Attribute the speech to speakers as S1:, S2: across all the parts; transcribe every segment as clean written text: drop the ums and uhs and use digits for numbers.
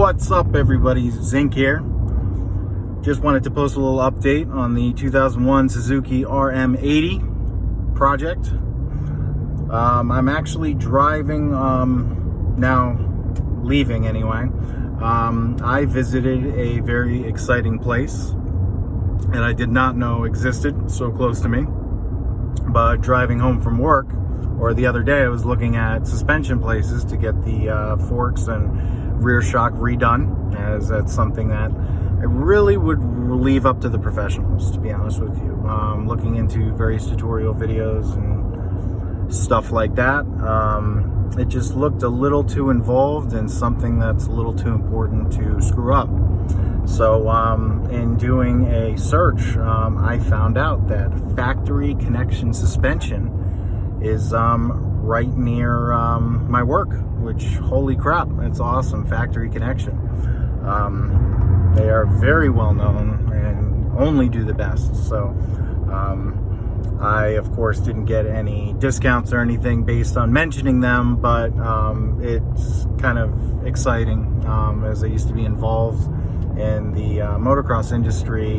S1: What's up, everybody? Zinc here. Just wanted to post a little update on the 2001 Suzuki RM80 project. I'm actually driving now, leaving anyway. I visited a very exciting place that I did not know existed so close to me. But driving home from work, or the other day, I was looking at suspension places to get the forks and rear shock redone, as that's something that I really would leave up to the professionals, to be honest with you. Looking into various tutorial videos and stuff like that, it just looked a little too involved and something that's a little too important to screw up. So in doing a search, I found out that Factory Connection Suspension is right near my work, which, holy crap, it's awesome. Factory Connection. They are very well known and only do the best. So I, of course, didn't get any discounts or anything based on mentioning them, but it's kind of exciting, as I used to be involved in the motocross industry,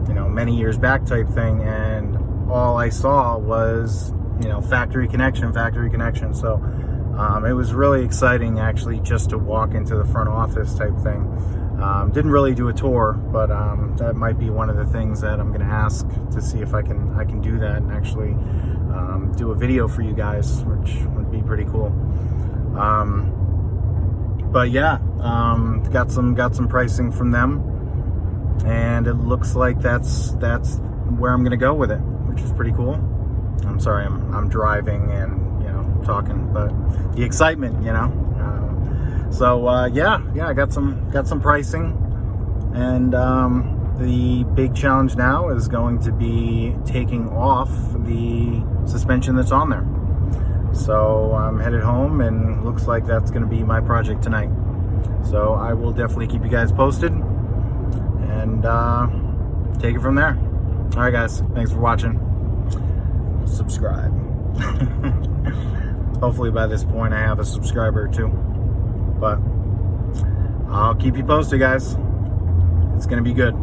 S1: you know, many years back type thing, and all I saw was, you know, Factory Connection. So it was really exciting, actually, just to walk into the front office type thing. Didn't really do a tour, but that might be one of the things that I'm going to ask to see if I can do that and actually do a video for you guys, which would be pretty cool. But yeah, got some pricing from them, and it looks like that's where I'm gonna go with it, which is pretty cool. I'm sorry, I'm driving and, you know, talking, but the excitement, you know. Yeah, I got some pricing, and the big challenge now is going to be taking off the suspension that's on there. So I'm headed home, and looks like that's going to be my project tonight. So I will definitely keep you guys posted and take it from there. All right, guys, thanks for watching. Subscribe. Hopefully by this point I have a subscriber or two, but I'll keep you posted, guys. It's going to be good.